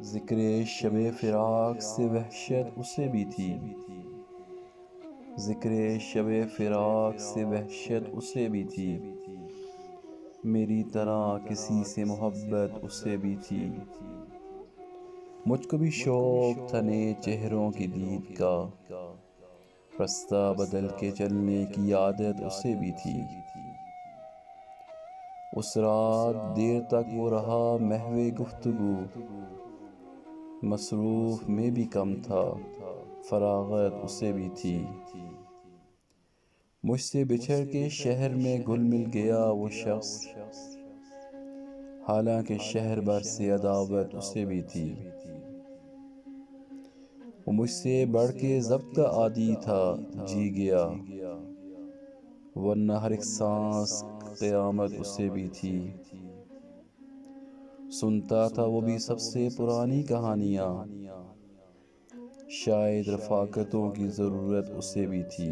ذکر شب فراق سے وحشت اسے بھی تھی، ذکر شب فراق سے وحشت اسے بھی تھی، میری طرح کسی سے محبت اسے بھی تھی۔ مجھ کو بھی شوق تھا نئے چہروں کی دید کا، رستہ بدل کے چلنے کی عادت اسے بھی تھی۔ اس رات دیر تک وہ رہا محو گفتگو، مصروف میں بھی کم تھا، فراغت اسے بھی تھی۔ مجھ سے بچھڑ کے شہر میں گھل مل گیا وہ شخص، حالانکہ شہر بھر سے عداوت اسے بھی تھی۔ وہ مجھ سے بڑھ کے ضبط کا عادی تھا، جی گیا، ورنہ ہر ایک سانس قیامت اسے بھی تھی۔ سنتا تھا وہ بھی سب سے پرانی کہانیاں، شاید رفاقتوں کی ضرورت اسے بھی تھی۔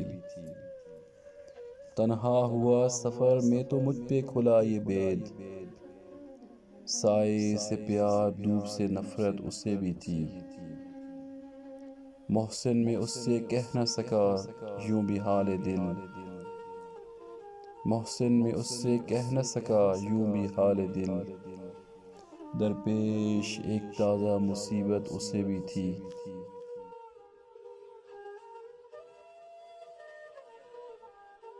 تنہا ہوا سفر میں تو مجھ پہ کھلا یہ بید، سائے سے پیار دھوپ سے نفرت اسے بھی تھی۔ محسن میں اس سے کہہ نہ سکا یوں بھی حال دل، محسن میں اس سے کہہ نہ سکا یوں بھی حال دل، درپیش ایک تازہ مصیبت اسے بھی تھی۔